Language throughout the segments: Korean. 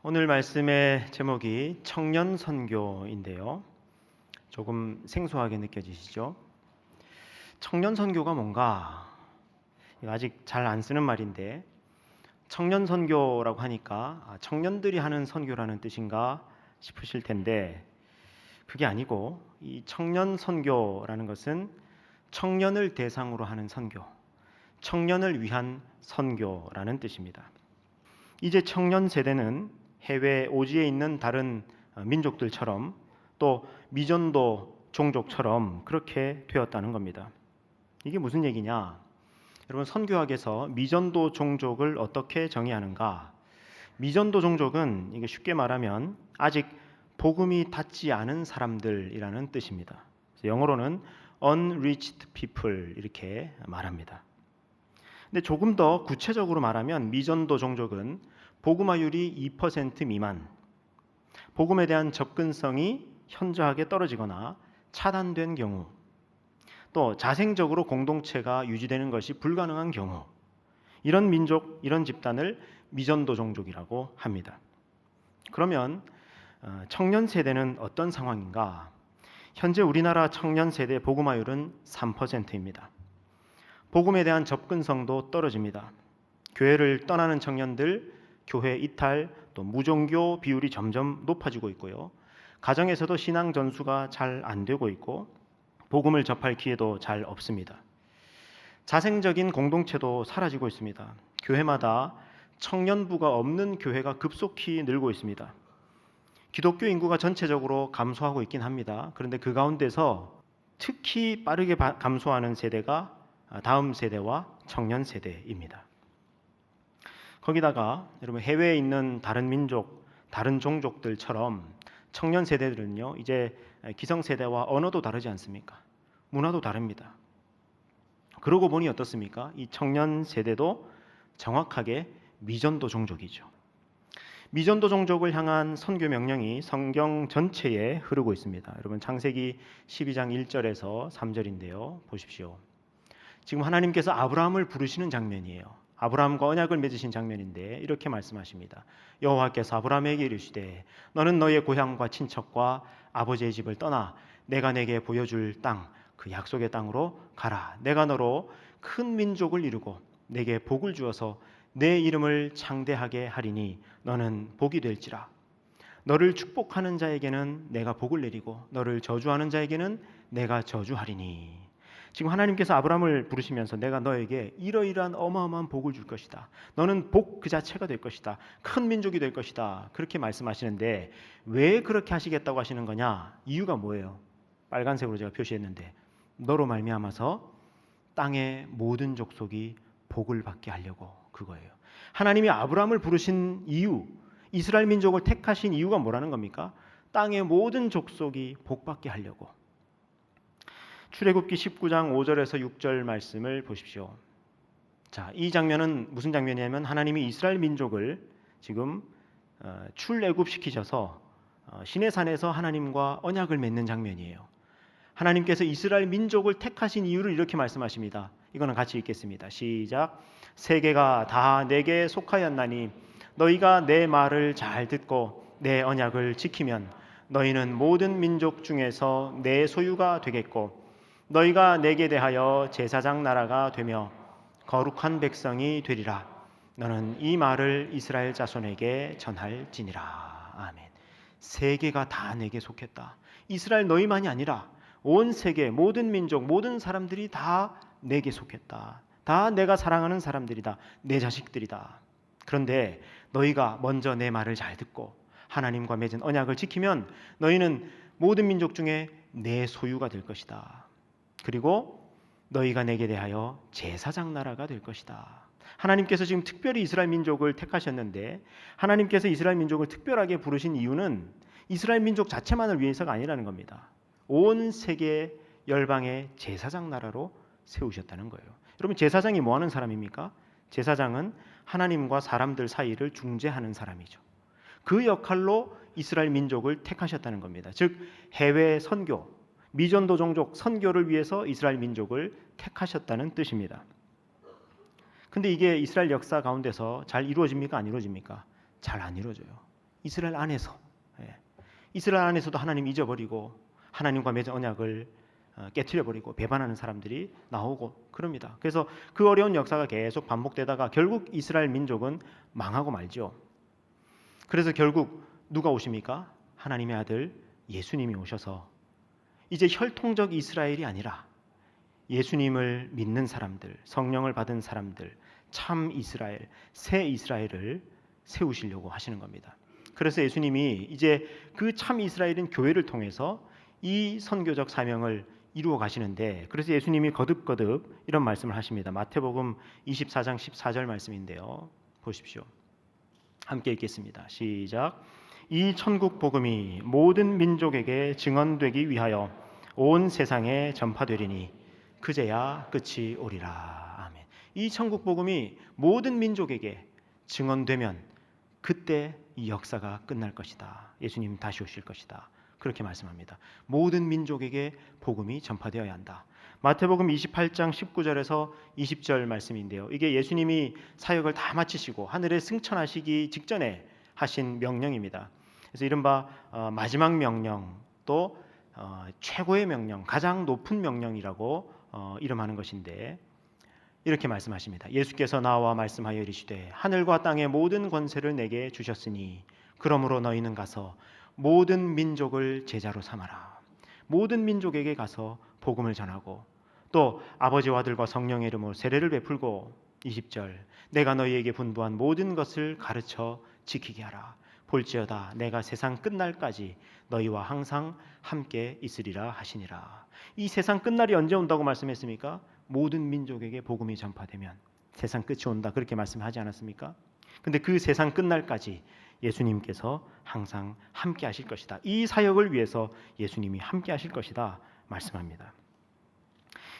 오늘 말씀의 제목이 청년 선교인데요. 조금 생소하게 느껴지시죠? 청년 선교가 뭔가? 이거 아직 잘 안 쓰는 말인데 청년 선교라고 하니까 청년들이 하는 선교라는 뜻인가 싶으실 텐데 그게 아니고 이 청년 선교라는 것은 청년을 대상으로 하는 선교, 청년을 위한 선교라는 뜻입니다. 이제 청년 세대는 해외 오지에 있는 다른 민족들처럼 또 미전도 종족처럼 그렇게 되었다는 겁니다. 이게 무슨 얘기냐? 여러분, 선교학에서 미전도 종족을 어떻게 정의하는가? 미전도 종족은 이게 쉽게 말하면 아직 복음이 닿지 않은 사람들이라는 뜻입니다. 영어로는 unreached people 이렇게 말합니다. 근데 조금 더 구체적으로 말하면 미전도 종족은 복음화율이 2% 미만, 복음에 대한 접근성이 현저하게 떨어지거나 차단된 경우, 또 자생적으로 공동체가 유지되는 것이 불가능한 경우, 이런 민족, 이런 집단을 미전도 종족이라고 합니다. 그러면 청년 세대는 어떤 상황인가? 현재 우리나라 청년 세대 복음화율은 3%입니다. 복음에 대한 접근성도 떨어집니다. 교회를 떠나는 청년들, 교회 이탈, 또 무종교 비율이 점점 높아지고 있고요. 가정에서도 신앙 전수가 잘 안 되고 있고 복음을 접할 기회도 잘 없습니다. 자생적인 공동체도 사라지고 있습니다. 교회마다 청년부가 없는 교회가 급속히 늘고 있습니다. 기독교 인구가 전체적으로 감소하고 있긴 합니다. 그런데 그 가운데서 특히 빠르게 감소하는 세대가 다음 세대와 청년 세대입니다. 거기다가 여러분, 해외에 있는 다른 민족, 다른 종족들처럼 청년 세대들은요, 이제 기성 세대와 언어도 다르지 않습니까? 문화도 다릅니다. 그러고 보니 어떻습니까? 이 청년 세대도 정확하게 미전도 종족이죠. 미전도 종족을 향한 선교 명령이 성경 전체에 흐르고 있습니다. 여러분, 창세기 12장 1절에서 3절인데요. 보십시오. 지금 하나님께서 아브라함을 부르시는 장면이에요. 아브라함과 언약을 맺으신 장면인데 이렇게 말씀하십니다. 여호와께서 아브라함에게 이르시되 너는 너의 고향과 친척과 아버지의 집을 떠나 내가 내게 보여줄 땅, 그 약속의 땅으로 가라. 내가 너로 큰 민족을 이루고 내게 복을 주어서 내 이름을 창대하게 하리니 너는 복이 될지라. 너를 축복하는 자에게는 내가 복을 내리고 너를 저주하는 자에게는 내가 저주하리니. 지금 하나님께서 아브라함을 부르시면서 내가 너에게 이러이러한 어마어마한 복을 줄 것이다. 너는 복 그 자체가 될 것이다. 큰 민족이 될 것이다. 그렇게 말씀하시는데 왜 그렇게 하시겠다고 하시는 거냐? 이유가 뭐예요? 빨간색으로 제가 표시했는데 너로 말미암아서 땅의 모든 족속이 복을 받게 하려고, 그거예요. 하나님이 아브라함을 부르신 이유, 이스라엘 민족을 택하신 이유가 뭐라는 겁니까? 땅의 모든 족속이 복 받게 하려고. 출애굽기 19장 5절에서 6절 말씀을 보십시오. 자, 이 장면은 무슨 장면이냐면 하나님이 이스라엘 민족을 지금 출애굽시키셔서 시내산에서 하나님과 언약을 맺는 장면이에요. 하나님께서 이스라엘 민족을 택하신 이유를 이렇게 말씀하십니다. 이거는 같이 읽겠습니다. 시작. 세계가 다 내게 속하였나니 너희가 내 말을 잘 듣고 내 언약을 지키면 너희는 모든 민족 중에서 내 소유가 되겠고 너희가 내게 대하여 제사장 나라가 되며 거룩한 백성이 되리라. 너는 이 말을 이스라엘 자손에게 전할지니라. 아멘. 세계가 다 내게 속했다. 이스라엘 너희만이 아니라 온 세계 모든 민족 모든 사람들이 다 내게 속했다. 다 내가 사랑하는 사람들이다. 내 자식들이다. 그런데 너희가 먼저 내 말을 잘 듣고 하나님과 맺은 언약을 지키면 너희는 모든 민족 중에 내 소유가 될 것이다. 그리고 너희가 내게 대하여 제사장 나라가 될 것이다. 하나님께서 지금 특별히 이스라엘 민족을 택하셨는데 하나님께서 이스라엘 민족을 특별하게 부르신 이유는 이스라엘 민족 자체만을 위해서가 아니라는 겁니다. 온 세계 열방의 제사장 나라로 세우셨다는 거예요. 여러분, 제사장이 뭐 하는 사람입니까? 제사장은 하나님과 사람들 사이를 중재하는 사람이죠. 그 역할로 이스라엘 민족을 택하셨다는 겁니다. 즉 해외 선교, 미전도 종족 선교를 위해서 이스라엘 민족을 택하셨다는 뜻입니다. 근데 이게 이스라엘 역사 가운데서 잘 이루어집니까? 안 이루어집니까? 잘 안 이루어져요. 이스라엘 안에서, 이스라엘 안에서도 하나님 잊어버리고 하나님과 맺은 언약을 깨트려버리고 배반하는 사람들이 나오고 그럽니다. 그래서 그 어려운 역사가 계속 반복되다가 결국 이스라엘 민족은 망하고 말죠. 그래서 결국 누가 오십니까? 하나님의 아들 예수님이 오셔서 이제 혈통적 이스라엘이 아니라 예수님을 믿는 사람들, 성령을 받은 사람들, 참 이스라엘, 새 이스라엘을 세우시려고 하시는 겁니다. 그래서 예수님이 이제 그 참 이스라엘인 교회를 통해서 이 선교적 사명을 이루어 가시는데, 그래서 예수님이 거듭거듭 이런 말씀을 하십니다. 마태복음 24장 14절 말씀인데요. 보십시오. 함께 읽겠습니다. 시작. 이 천국 복음이 모든 민족에게 증언되기 위하여 온 세상에 전파되리니 그제야 끝이 오리라. 아멘. 이 천국 복음이 모든 민족에게 증언되면 그때 이 역사가 끝날 것이다. 예수님 다시 오실 것이다. 그렇게 말씀합니다. 모든 민족에게 복음이 전파되어야 한다. 마태복음 28장 19절에서 20절 말씀인데요. 이게 예수님이 사역을 다 마치시고 하늘에 승천하시기 직전에 하신 명령입니다. 그래서 이른바 마지막 명령, 또 최고의 명령, 가장 높은 명령이라고 이름하는 것인데, 이렇게 말씀하십니다. 예수께서 나와 말씀하여 이르시되 하늘과 땅의 모든 권세를 내게 주셨으니 그러므로 너희는 가서 모든 민족을 제자로 삼아라. 모든 민족에게 가서 복음을 전하고 또 아버지와 아들과 성령의 이름으로 세례를 베풀고 20절 내가 너희에게 분부한 모든 것을 가르쳐 지키게 하라. 볼지어다 내가 세상 끝날까지 너희와 항상 함께 있으리라 하시니라. 이 세상 끝날이 언제 온다고 말씀했습니까? 모든 민족에게 복음이 전파되면 세상 끝이 온다, 그렇게 말씀하지 않았습니까? 근데 그 세상 끝날까지 예수님께서 항상 함께 하실 것이다. 이 사역을 위해서 예수님이 함께 하실 것이다 말씀합니다.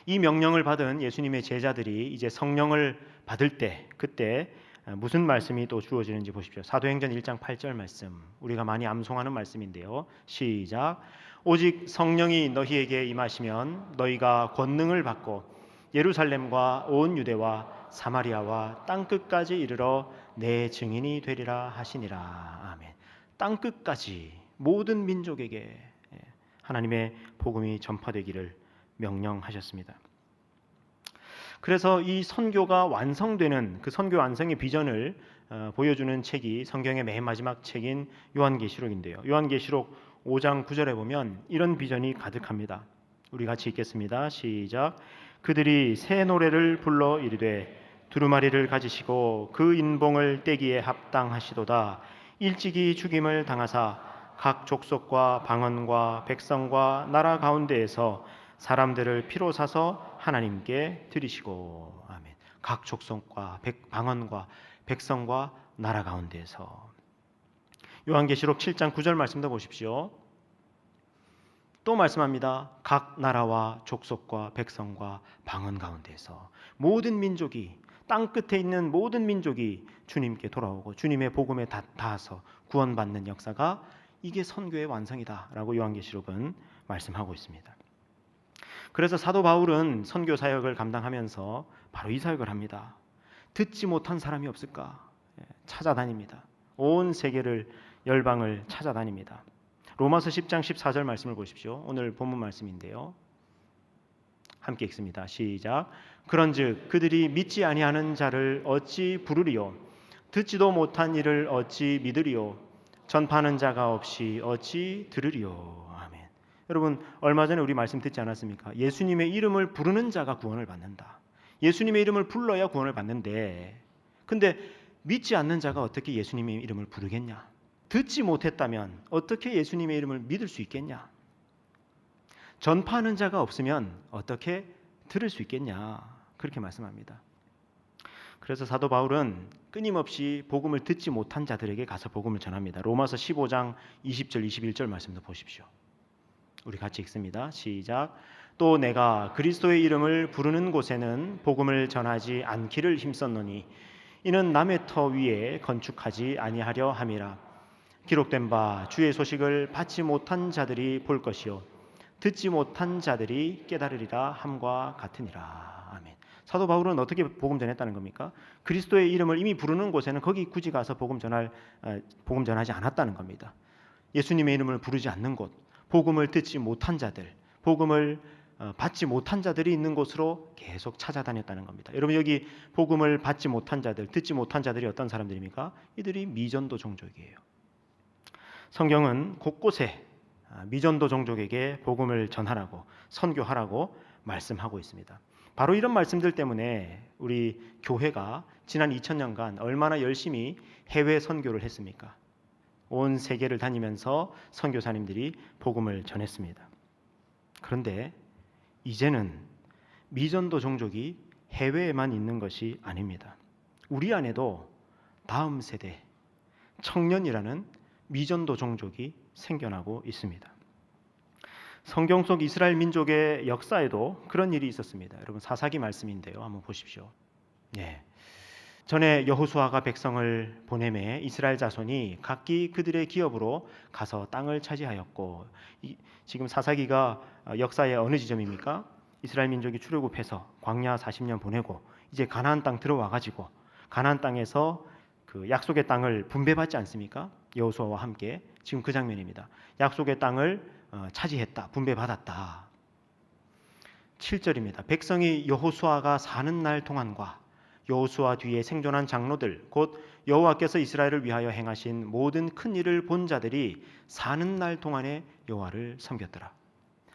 이 명령을 받은 예수님의 제자들이 이제 성령을 받을 때, 그때 무슨 말씀이 또 주어지는지 보십시오. 사도행전 1장 8절 말씀, 우리가 많이 암송하는 말씀인데요. 시작. 오직 성령이 너희에게 임하시면 너희가 권능을 받고 예루살렘과 온 유대와 사마리아와 땅끝까지 이르러 내 증인이 되리라 하시니라. 아멘. 땅끝까지 모든 민족에게 하나님의 복음이 전파되기를 명령하셨습니다. 그래서 이 선교가 완성되는 그 선교 완성의 비전을 보여주는 책이 성경의 맨 마지막 책인 요한계시록인데요. 요한계시록 5장 9절에 보면 이런 비전이 가득합니다. 우리 같이 읽겠습니다. 시작. 그들이 새 노래를 불러 이르되 두루마리를 가지시고 그 인봉을 떼기에 합당하시도다. 일찍이 죽임을 당하사 각 족속과 방언과 백성과 나라 가운데에서 사람들을 피로 사서 하나님께 드리시고. 아멘. 각 족속과 방언과 백성과 나라 가운데에서. 요한계시록 7장 9절 말씀도 보십시오. 또 말씀합니다. 각 나라와 족속과 백성과 방언 가운데에서 모든 민족이, 땅 끝에 있는 모든 민족이 주님께 돌아오고 주님의 복음에 닿아서 구원받는 역사가, 이게 선교의 완성이다라고 요한계시록은 말씀하고 있습니다. 그래서 사도 바울은 선교 사역을 감당하면서 바로 이 사역을 합니다. 듣지 못한 사람이 없을까 찾아다닙니다. 온 세계를, 열방을 찾아다닙니다. 로마서 10장 14절 말씀을 보십시오. 오늘 본문 말씀인데요. 함께 읽습니다. 시작. 그런즉 그들이 믿지 아니하는 자를 어찌 부르리요? 듣지도 못한 이를 어찌 믿으리요? 전파하는 자가 없이 어찌 들으리요? 아멘. 여러분, 얼마 전에 우리 말씀 듣지 않았습니까? 예수님의 이름을 부르는 자가 구원을 받는다. 예수님의 이름을 불러야 구원을 받는데, 근데 믿지 않는 자가 어떻게 예수님의 이름을 부르겠냐? 듣지 못했다면 어떻게 예수님의 이름을 믿을 수 있겠냐? 전파하는 자가 없으면 어떻게 들을 수 있겠냐? 그렇게 말씀합니다. 그래서 사도 바울은 끊임없이 복음을 듣지 못한 자들에게 가서 복음을 전합니다. 로마서 15장 20절 21절 말씀도 보십시오. 우리 같이 읽습니다. 시작. 또 내가 그리스도의 이름을 부르는 곳에는 복음을 전하지 않기를 힘썼노니 이는 남의 터 위에 건축하지 아니하려 함이라. 기록된 바 주의 소식을 받지 못한 자들이 볼 것이요 듣지 못한 자들이 깨달으리라 함과 같으니라. 아멘. 사도 바울은 어떻게 복음 전했다는 겁니까? 그리스도의 이름을 이미 부르는 곳에는 거기 굳이 가서 복음 전하지 않았다는 겁니다. 예수님의 이름을 부르지 않는 곳, 복음을 듣지 못한 자들, 복음을 받지 못한 자들이 있는 곳으로 계속 찾아다녔다는 겁니다. 여러분, 여기 복음을 받지 못한 자들, 듣지 못한 자들이 어떤 사람들입니까? 이들이 미전도 종족이에요. 성경은 곳곳에 미전도 종족에게 복음을 전하라고, 선교하라고 말씀하고 있습니다. 바로 이런 말씀들 때문에 우리 교회가 지난 2000년간 얼마나 열심히 해외 선교를 했습니까? 온 세계를 다니면서 선교사님들이 복음을 전했습니다. 그런데 이제는 미전도 종족이 해외에만 있는 것이 아닙니다. 우리 안에도 다음 세대 청년이라는 미전도 종족이 생겨나고 있습니다. 성경 속 이스라엘 민족의 역사에도 그런 일이 있었습니다. 여러분, 사사기 말씀인데요. 한번 보십시오. 네. 전에 여호수아가 백성을 보내매 이스라엘 자손이 각기 그들의 기업으로 가서 땅을 차지하였고, 지금 사사기가 역사의 어느 지점입니까? 이스라엘 민족이 출애굽해서 광야 40년 보내고 이제 가나안 땅 들어와 가지고 가나안 땅에서 그 약속의 땅을 분배받지 않습니까? 여호수아와 함께 지금 그 장면입니다. 약속의 땅을 차지했다, 분배받았다. 7절입니다. 백성이 여호수아가 사는 날 동안과 여호수아 뒤에 생존한 장로들, 곧 여호와께서 이스라엘을 위하여 행하신 모든 큰 일을 본 자들이 사는 날 동안에 여호와를 섬겼더라.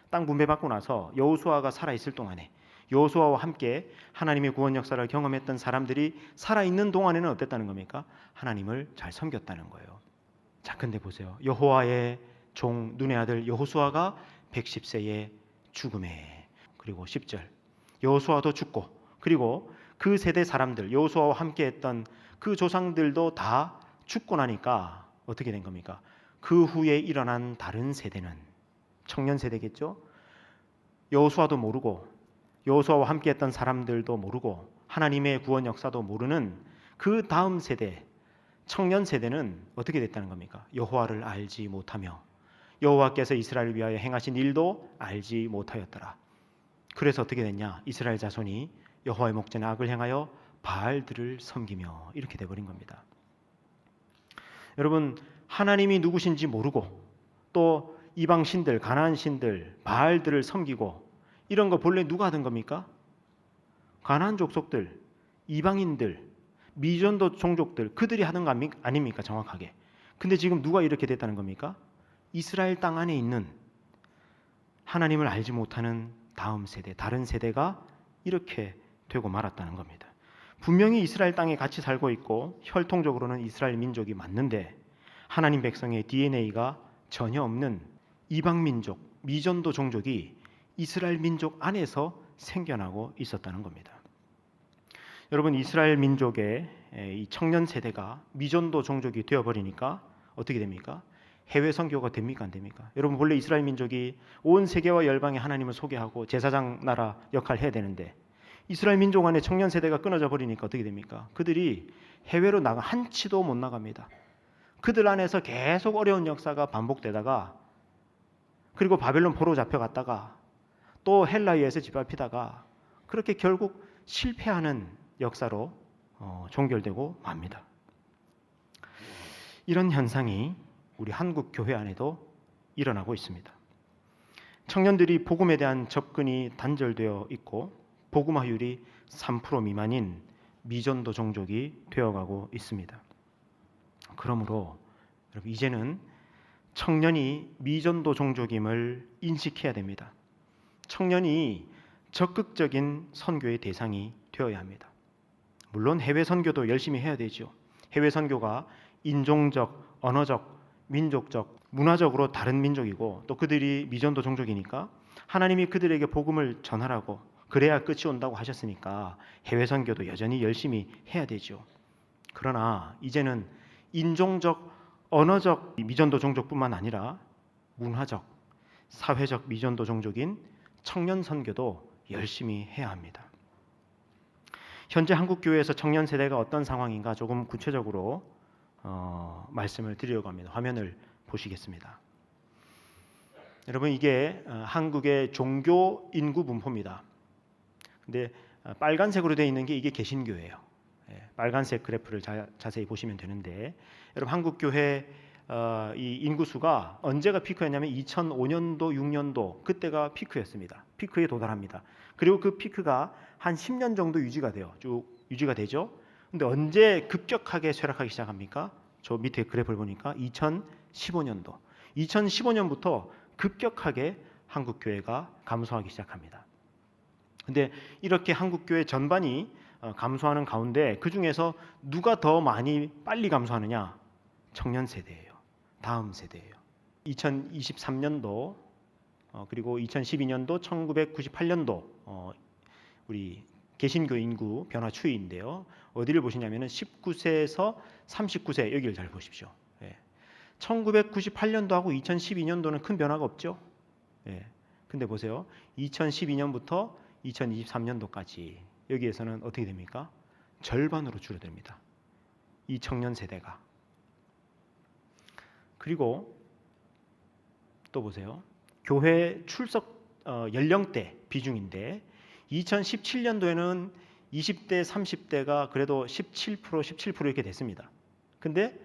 땅 분배받고 나서 여호수아가 살아있을 동안에, 여호수아와 함께 하나님의 구원 역사를 경험했던 사람들이 살아있는 동안에는 어땠다는 겁니까? 하나님을 잘 섬겼다는 거예요. 자, 근데 보세요. 여호와의 종 눈의 아들 여호수아가 110세에 죽음에, 그리고 10절 여호수아도 죽고, 그리고 그 세대 사람들, 여호수아와 함께 했던 그 조상들도 다 죽고 나니까 어떻게 된 겁니까? 그 후에 일어난 다른 세대는, 청년 세대겠죠? 여호수아도 모르고 여호수아와 함께 했던 사람들도 모르고 하나님의 구원 역사도 모르는 그 다음 세대, 청년 세대는 어떻게 됐다는 겁니까? 여호와를 알지 못하며 여호와께서 이스라엘을 위하여 행하신 일도 알지 못하였더라. 그래서 어떻게 됐냐? 이스라엘 자손이 여호와의 목전에 악을 행하여 바알들을 섬기며, 이렇게 돼버린 겁니다. 여러분, 하나님이 누구신지 모르고 또 이방 신들, 가나안 신들, 바알들을 섬기고, 이런 거 본래 누가 하던 겁니까? 가나안 족속들, 이방인들, 미전도 종족들, 그들이 하는 거 아닙니까? 정확하게. 근데 지금 누가 이렇게 됐다는 겁니까? 이스라엘 땅 안에 있는 하나님을 알지 못하는 다음 세대, 다른 세대가 이렇게 되고 말았다는 겁니다. 분명히 이스라엘 땅에 같이 살고 있고 혈통적으로는 이스라엘 민족이 맞는데 하나님 백성의 DNA가 전혀 없는 이방 민족, 미전도 종족이 이스라엘 민족 안에서 생겨나고 있었다는 겁니다. 여러분, 이스라엘 민족의 이 청년 세대가 미전도 종족이 되어버리니까 어떻게 됩니까? 해외 선교가 됩니까? 안 됩니까? 여러분, 본래 이스라엘 민족이 온 세계와 열방에 하나님을 소개하고 제사장 나라 역할을 해야 되는데 이스라엘 민족 안에 청년 세대가 끊어져 버리니까 어떻게 됩니까? 그들이 해외로 한치도 못 나갑니다. 그들 안에서 계속 어려운 역사가 반복되다가, 그리고 바벨론 포로 잡혀갔다가 또 헬라에서 짓밟히다가 그렇게 결국 실패하는 역사로 종결되고 맙니다. 이런 현상이 우리 한국 교회 안에도 일어나고 있습니다. 청년들이 복음에 대한 접근이 단절되어 있고 복음화율이 3% 미만인 미전도 종족이 되어가고 있습니다. 그러므로 여러분, 이제는 청년이 미전도 종족임을 인식해야 됩니다. 청년이 적극적인 선교의 대상이 되어야 합니다. 물론 해외 선교도 열심히 해야 되죠. 해외 선교가 인종적, 언어적, 민족적, 문화적으로 다른 민족이고 또 그들이 미전도 종족이니까 하나님이 그들에게 복음을 전하라고, 그래야 끝이 온다고 하셨으니까 해외 선교도 여전히 열심히 해야 되죠. 그러나 이제는 인종적, 언어적 미전도 종족뿐만 아니라 문화적, 사회적 미전도 종족인 청년 선교도 열심히 해야 합니다. 현재 한국 교회에서 청년 세대가 어떤 상황인가 조금 구체적으로 말씀을 드리려고 합니다. 화면을 보시겠습니다. 여러분, 이게 한국의 종교 인구 분포입니다. 근데 빨간색으로 되어 있는 게 이게 개신교예요. 빨간색 그래프를 자세히 보시면 되는데, 여러분 한국 교회 이 인구수가 언제가 피크였냐면 2005년도, 6년도 그때가 피크였습니다. 피크에 도달합니다. 그리고 그 피크가 한 10년 정도 유지가 돼요. 쭉 유지가 되죠. 근데 언제 급격하게 쇠락하기 시작합니까? 저 밑에 그래프를 보니까 2015년도. 2015년부터 급격하게 한국 교회가 감소하기 시작합니다. 근데 이렇게 한국 교회 전반이 감소하는 가운데 그 중에서 누가 더 많이 빨리 감소하느냐? 청년 세대예요. 다음 세대예요. 2023년도 그리고 2012년도, 1998년도 우리 개신교 인구 변화 추이인데요. 어디를 보시냐면은 19세에서 39세 여기를 잘 보십시오. 1998년도하고 2012년도는 큰 변화가 없죠. 근데 보세요. 2012년부터 2023년도까지 여기에서는 어떻게 됩니까? 절반으로 줄어듭니다. 이 청년 세대가. 그리고 또 보세요. 교회 출석 연령대 비중인데 2017년도에는 20대, 30대가 그래도 17% 이렇게 됐습니다. 근데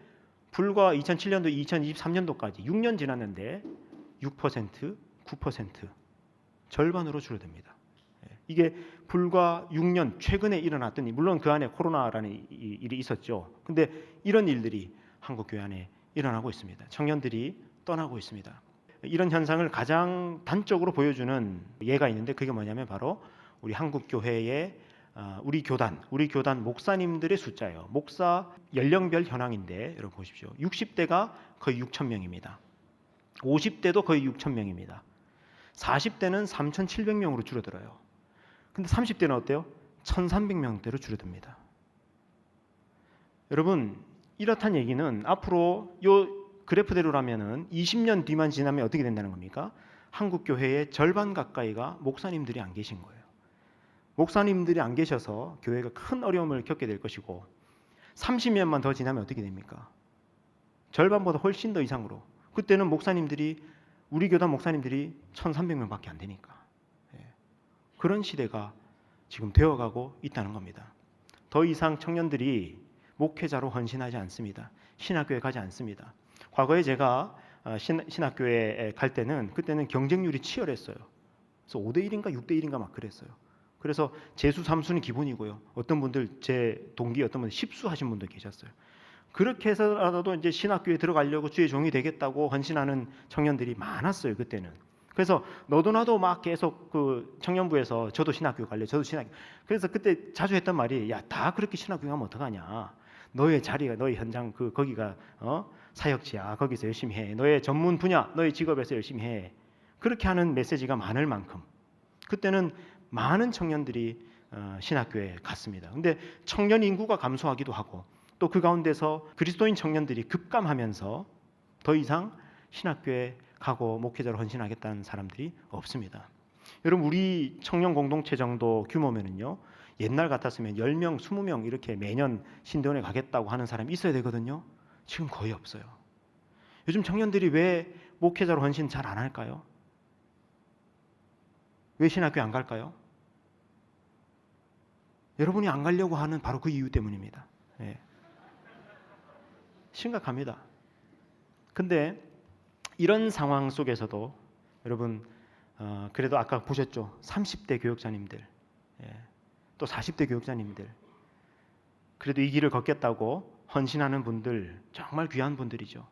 불과 2007년도, 2023년도까지 6년 지났는데 6%, 9% 절반으로 줄어듭니다. 이게 불과 6년 최근에 일어났던 일, 물론 그 안에 코로나라는 일이 있었죠. 근데 이런 일들이 한국 교회 안에 일어나고 있습니다. 청년들이 떠나고 있습니다. 이런 현상을 가장 단적으로 보여주는 예가 있는데 그게 뭐냐면 바로 우리 한국 교회의 우리 교단 목사님들의 숫자예요. 목사 연령별 현황인데 여러분 보십시오. 60대가 거의 6천 명입니다. 50대도 거의 6천 명입니다. 40대는 3,700명으로 줄어들어요. 근데 30대는 어때요? 1,300명대로 줄어듭니다. 여러분 이렇단 얘기는 앞으로 요 그래프대로라면은 20년 뒤만 지나면 어떻게 된다는 겁니까? 한국 교회의 절반 가까이가 목사님들이 안 계신 거예요. 목사님들이 안 계셔서 교회가 큰 어려움을 겪게 될 것이고 30년만 더 지나면 어떻게 됩니까? 절반보다 훨씬 더 이상으로. 그때는 목사님들이 우리 교단 목사님들이 1,300명밖에 안 되니까. 그런 시대가 지금 되어가고 있다는 겁니다. 더 이상 청년들이 목회자로 헌신하지 않습니다. 신학교에 가지 않습니다. 과거에 제가 신학교에 갈 때는 그때는 경쟁률이 치열했어요. 그래서 5대1인가 6대1인가 막 그랬어요. 그래서 재수 3수는 기본이고요. 어떤 분들 제 동기 어떤 분들 10수 하신 분도 계셨어요. 그렇게 해서라도 이제 신학교에 들어가려고 주의 종이 되겠다고 헌신하는 청년들이 많았어요. 그때는. 그래서 너도 나도 막 계속 그 청년부에서 저도 신학교 갈래, 저도 신학교. 그래서 그때 자주 했던 말이 야, 다 그렇게 신학교 가면 어떡하냐? 너의 자리가, 너의 현장 거기가 사역지야. 거기서 열심히 해. 너의 전문 분야, 너의 직업에서 열심히 해. 그렇게 하는 메시지가 많을 만큼 그때는 많은 청년들이 신학교에 갔습니다. 근데 청년 인구가 감소하기도 하고 또 그 가운데서 그리스도인 청년들이 급감하면서 더 이상 신학교에 가고 목회자로 헌신하겠다는 사람들이 없습니다. 여러분 우리 청년 공동체 정도 규모면은요. 옛날 같았으면 10명, 20명 이렇게 매년 신대원에 가겠다고 하는 사람이 있어야 되거든요. 지금 거의 없어요. 요즘 청년들이 왜 목회자로 헌신 잘 안 할까요? 왜 신학교에 안 갈까요? 여러분이 안 가려고 하는 바로 그 이유 때문입니다. 심각합니다. 근데 이런 상황 속에서도 여러분 그래도 아까 보셨죠? 30대 교역자님들 또 40대 교역자님들 그래도 이 길을 걷겠다고 헌신하는 분들 정말 귀한 분들이죠.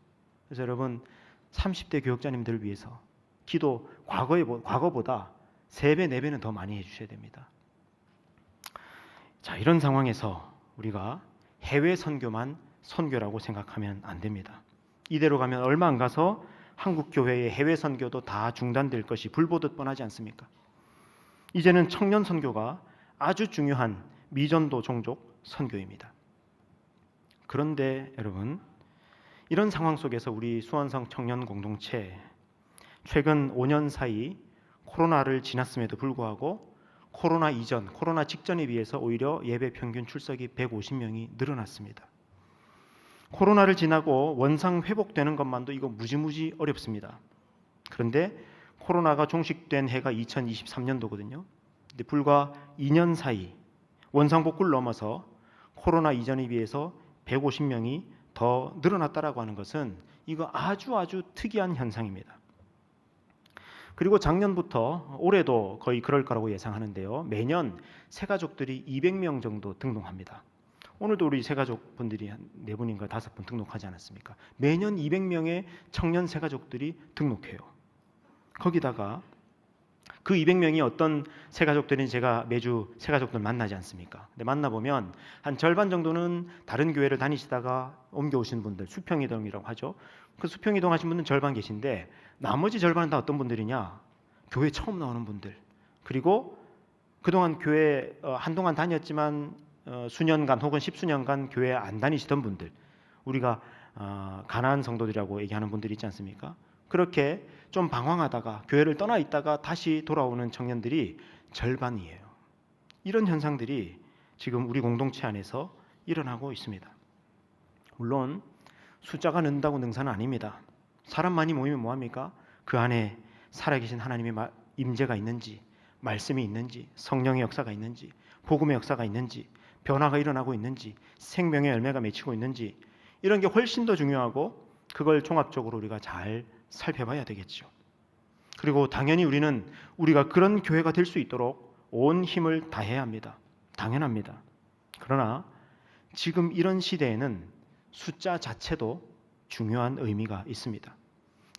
그래서 여러분 30대 교역자님들을 위해서 기도 과거보다 3배, 4배는 더 많이 해주셔야 됩니다. 자, 이런 상황에서 우리가 해외 선교만 선교라고 생각하면 안 됩니다. 이대로 가면 얼마 안 가서 한국 교회의 해외 선교도 다 중단될 것이 불보듯 뻔하지 않습니까? 이제는 청년 선교가 아주 중요한 미전도 종족 선교입니다. 그런데 여러분, 이런 상황 속에서 우리 수원성 청년 공동체 최근 5년 사이 코로나를 지났음에도 불구하고 코로나 이전, 코로나 직전에 비해서 오히려 예배 평균 출석이 150명이 늘어났습니다. 코로나를 지나고 원상 회복되는 것만도 이거 무지무지 어렵습니다. 그런데 코로나가 종식된 해가 2023년도거든요. 근데 불과 2년 사이 원상복구를 넘어서 코로나 이전에 비해서 150명이 더 늘어났다라고 하는 것은 이거 아주 특이한 현상입니다. 그리고 작년부터 올해도 거의 그럴 거라고 예상하는데요. 매년 새가족들이 200명 정도 등록합니다. 오늘도 우리 새가족분들이 한 4분인가 5분 등록하지 않았습니까? 매년 200명의 청년 새가족들이 등록해요. 거기다가 그 200명이 어떤 새가족들인지 제가 매주 새가족들 만나지 않습니까? 근데 만나보면 한 절반 정도는 다른 교회를 다니시다가 옮겨오신 분들, 수평이동이라고 하죠. 그 수평이동 하신 분들은 절반 계신데 나머지 절반은 다 어떤 분들이냐? 교회 처음 나오는 분들. 그리고 그동안 교회 한동안 다녔지만 수년간 혹은 10수년간 교회 안 다니시던 분들. 우리가 가난한 성도들이라고 얘기하는 분들이 있지 않습니까? 그렇게 좀 방황하다가 교회를 떠나 있다가 다시 돌아오는 청년들이 절반이에요. 이런 현상들이 지금 우리 공동체 안에서 일어나고 있습니다. 물론 숫자가 는다고 능사는 아닙니다. 사람 많이 모이면 뭐합니까? 그 안에 살아계신 하나님의 임재가 있는지, 말씀이 있는지, 성령의 역사가 있는지, 복음의 역사가 있는지, 변화가 일어나고 있는지, 생명의 열매가 맺히고 있는지, 이런 게 훨씬 더 중요하고 그걸 종합적으로 우리가 잘 살펴봐야 되겠죠. 그리고 당연히 우리는 우리가 그런 교회가 될 수 있도록 온 힘을 다해야 합니다. 당연합니다. 그러나 지금 이런 시대에는 숫자 자체도 중요한 의미가 있습니다.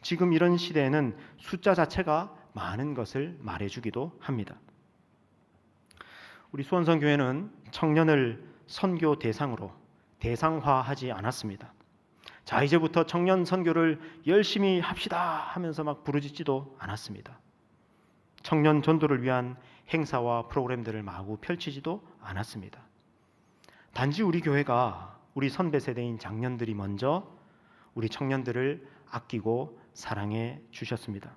지금 이런 시대에는 숫자 자체가 많은 것을 말해주기도 합니다. 우리 수원성교회는 청년을 선교 대상으로 대상화하지 않았습니다. 자, 이제부터 청년 선교를 열심히 합시다 하면서 막 부르짖지도 않았습니다. 청년 전도를 위한 행사와 프로그램들을 마구 펼치지도 않았습니다. 단지 우리 교회가 우리 선배 세대인 장년들이 먼저 우리 청년들을 아끼고 사랑해 주셨습니다.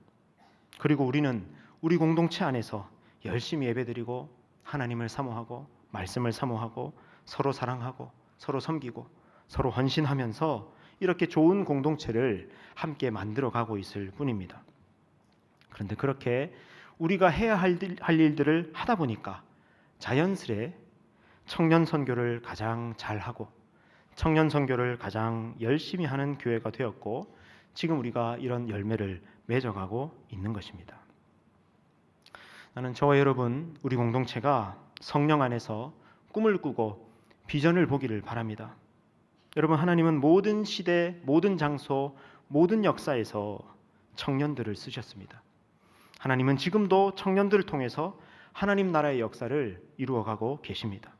그리고 우리는 우리 공동체 안에서 열심히 예배드리고 하나님을 사모하고 말씀을 사모하고 서로 사랑하고 서로 섬기고 서로 헌신하면서 이렇게 좋은 공동체를 함께 만들어가고 있을 뿐입니다. 그런데 그렇게 우리가 해야 할 일들을 하다 보니까 자연스레 청년 선교를 가장 잘하고 청년 선교를 가장 열심히 하는 교회가 되었고 지금 우리가 이런 열매를 맺어가고 있는 것입니다. 나는 저와 여러분 우리 공동체가 성령 안에서 꿈을 꾸고 비전을 보기를 바랍니다. 여러분, 하나님은 모든 시대, 모든 장소, 모든 역사에서 청년들을 쓰셨습니다. 하나님은 지금도 청년들을 통해서 하나님 나라의 역사를 이루어가고 계십니다.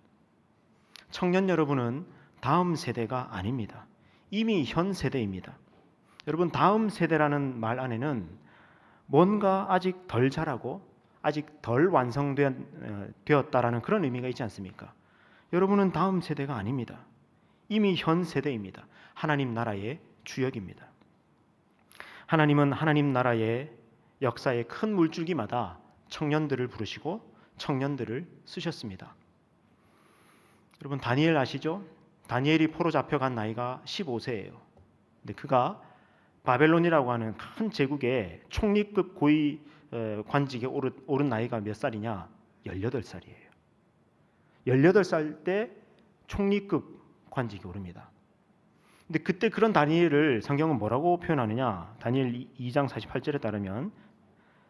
청년 여러분은 다음 세대가 아닙니다. 이미 현 세대입니다. 여러분, 다음 세대라는 말 안에는 뭔가 아직 덜 자라고 아직 덜 완성되었다라는 그런 의미가 있지 않습니까? 여러분은 다음 세대가 아닙니다. 이미 현 세대입니다. 하나님 나라의 주역입니다. 하나님은 하나님 나라의 역사의 큰 물줄기마다 청년들을 부르시고 청년들을 쓰셨습니다. 여러분, 다니엘 아시죠? 다니엘이 포로 잡혀간 나이가 15세예요. 근데 그가 바벨론이라고 하는 큰 제국의 총리급 고위 관직에 오른 나이가 몇 살이냐? 18살이에요. 18살 때 총리급 관직에 오릅니다. 근데 그때 그런 다니엘을 성경은 뭐라고 표현하느냐? 다니엘 2장 48절에 따르면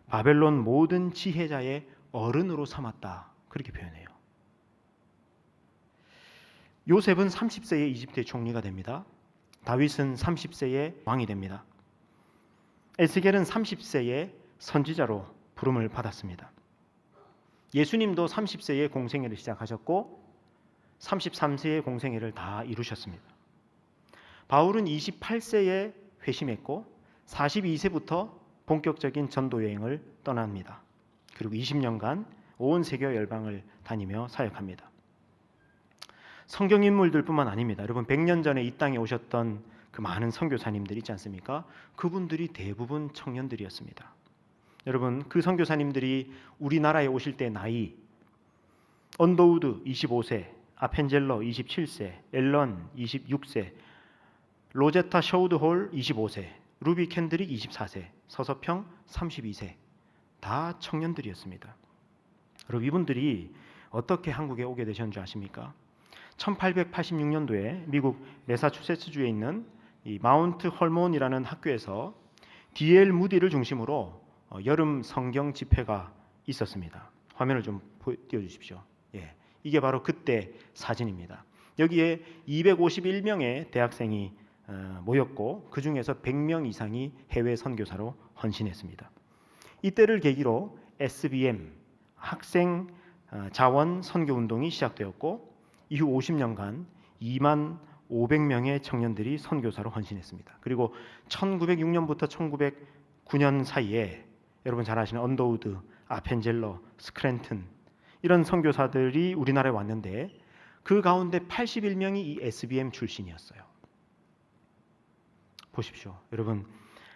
바벨론 모든 지혜자의 어른으로 삼았다. 그렇게 표현해요. 요셉은 30세에 이집트의 총리가 됩니다. 다윗은 30세에 왕이 됩니다. 에스겔은 30세에 선지자로 부름을 받았습니다. 예수님도 30세에 공생애를 시작하셨고 33세의 공생애를 다 이루셨습니다. 바울은 28세에 회심했고 42세부터 본격적인 전도 여행을 떠납니다. 그리고 20년간 온 세계 열방을 다니며 사역합니다. 성경 인물들뿐만 아닙니다. 여러분, 100년 전에 이 땅에 오셨던 그 많은 선교사님들 있지 않습니까? 그분들이 대부분 청년들이었습니다. 여러분, 그 선교사님들이 우리나라에 오실 때 나이 언더우드 25세, 아펜젤러 27세, 앨런 26세, 로제타 셔우드홀 25세, 루비 캔드릭 24세, 서서평 32세 다 청년들이었습니다. 여러분, 이분들이 어떻게 한국에 오게 되셨는지 아십니까? 1886년도에 미국 매사추세츠주에 있는 이 마운트 헐몬이라는 학교에서 D.L. 무디를 중심으로 여름 성경 집회가 있었습니다. 화면을 좀 띄워주십시오. 예, 이게 바로 그때 사진입니다. 여기에 251명의 대학생이 모였고 그 중에서 100명 이상이 해외 선교사로 헌신했습니다. 이때를 계기로 SBM 학생 자원 선교 운동이 시작되었고 이후 50년간 2만 500명의 청년들이 선교사로 헌신했습니다. 그리고 1906년부터 1909년 사이에 여러분 잘 아시는 언더우드, 아펜젤러, 스크랜튼 이런 선교사들이 우리나라에 왔는데 그 가운데 81명이 이 SBM 출신이었어요. 보십시오. 여러분,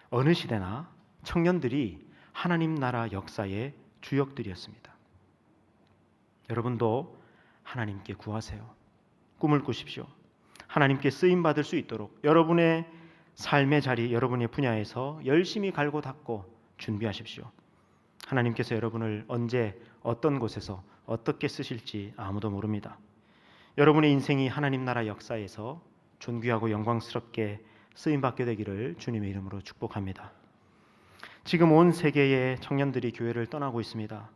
어느 시대나 청년들이 하나님 나라 역사의 주역들이었습니다. 여러분도 하나님께 구하세요. 꿈을 꾸십시오. 하나님께 쓰임 받을 수 있도록 여러분의 삶의 자리, 여러분의 분야에서 열심히 갈고 닦고 준비하십시오. 하나님께서 여러분을 언제 어떤 곳에서 어떻게 쓰실지 아무도 모릅니다. 여러분의 인생이 하나님 나라 역사에서 존귀하고 영광스럽게 쓰임 받게 되기를 주님의 이름으로 축복합니다. 지금 온 세계의 청년들이 교회를 떠나고 있습니다.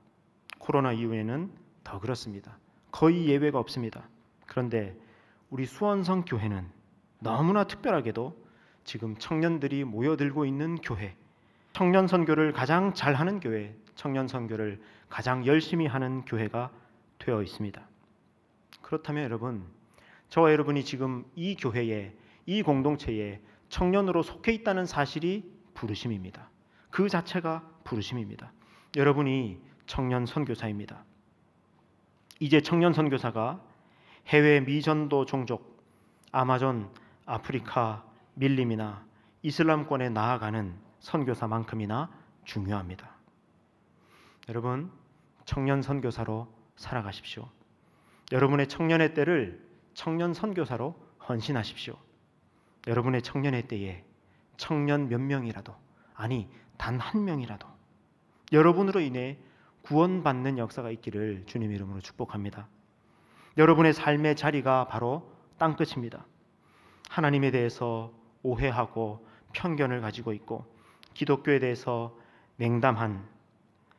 코로나 이후에는 더 그렇습니다. 거의 예외가 없습니다. 그런데 우리 수원성 교회는 너무나 특별하게도 지금 청년들이 모여들고 있는 교회, 청년 선교를 가장 잘하는 교회, 청년 선교를 가장 열심히 하는 교회가 되어 있습니다. 그렇다면 여러분, 저와 여러분이 지금 이 교회에, 이 공동체에 청년으로 속해 있다는 사실이 부르심입니다. 그 자체가 부르심입니다. 여러분이 청년 선교사입니다. 이제 청년 선교사가 해외 미전도 종족, 아마존, 아프리카, 밀림이나 이슬람권에 나아가는 선교사만큼이나 중요합니다. 여러분, 청년 선교사로 살아가십시오. 여러분의 청년의 때를 청년 선교사로 헌신하십시오. 여러분의 청년의 때에 청년 몇 명이라도, 아니 단 한 명이라도 여러분으로 인해 구원받는 역사가 있기를 주님의 이름으로 축복합니다. 여러분의 삶의 자리가 바로 땅끝입니다. 하나님에 대해서 오해하고 편견을 가지고 있고 기독교에 대해서 냉담한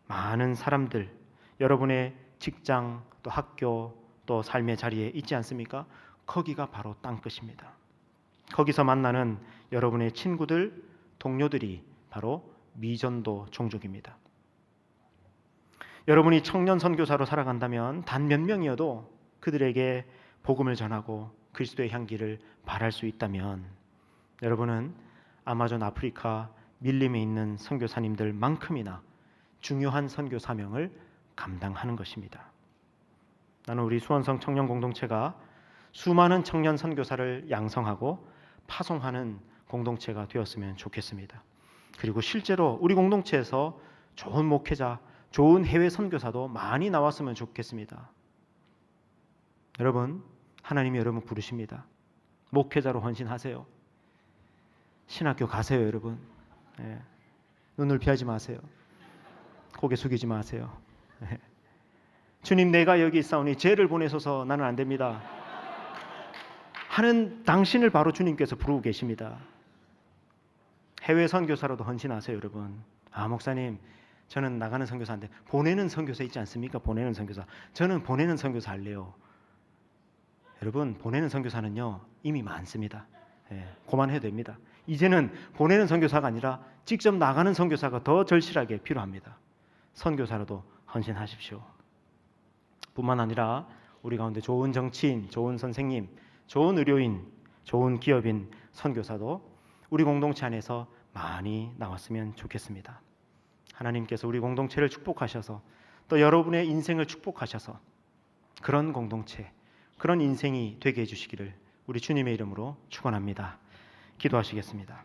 많은 사람들, 여러분의 직장, 또 학교, 또 삶의 자리에 있지 않습니까? 거기가 바로 땅끝입니다. 거기서 만나는 여러분의 친구들, 동료들이 바로 미전도 종족입니다. 여러분이 청년 선교사로 살아간다면 단 몇 명이어도 그들에게 복음을 전하고 그리스도의 향기를 발할 수 있다면 여러분은 아마존 아프리카 밀림에 있는 선교사님들만큼이나 중요한 선교 사명을 감당하는 것입니다. 나는 우리 수원성 청년 공동체가 수많은 청년 선교사를 양성하고 파송하는 공동체가 되었으면 좋겠습니다. 그리고 실제로 우리 공동체에서 좋은 목회자, 좋은 해외 선교사도 많이 나왔으면 좋겠습니다. 여러분, 하나님이 여러분 부르십니다. 목회자로 헌신하세요. 신학교 가세요, 여러분. 눈을 피하지 마세요. 고개 숙이지 마세요. 주님, 내가 여기 있사오니 죄를 보내소서, 나는 안 됩니다 하는 당신을 바로 주님께서 부르고 계십니다. 해외 선교사로도 헌신하세요, 여러분. 아, 목사님, 저는 나가는 선교사인데 보내는 선교사 있지 않습니까? 보내는 선교사. 저는 보내는 선교사 할래요. 여러분, 보내는 선교사는요 이미 많습니다. 그만해도 됩니다. 이제는 보내는 선교사가 아니라 직접 나가는 선교사가 더 절실하게 필요합니다. 선교사로도 헌신하십시오. 뿐만 아니라 우리 가운데 좋은 정치인, 좋은 선생님, 좋은 의료인, 좋은 기업인, 선교사도 우리 공동체 안에서 많이 나왔으면 좋겠습니다. 하나님께서 우리 공동체를 축복하셔서 또 여러분의 인생을 축복하셔서 그런 공동체, 그런 인생이 되게 해주시기를 우리 주님의 이름으로 축원합니다. 기도하시겠습니다.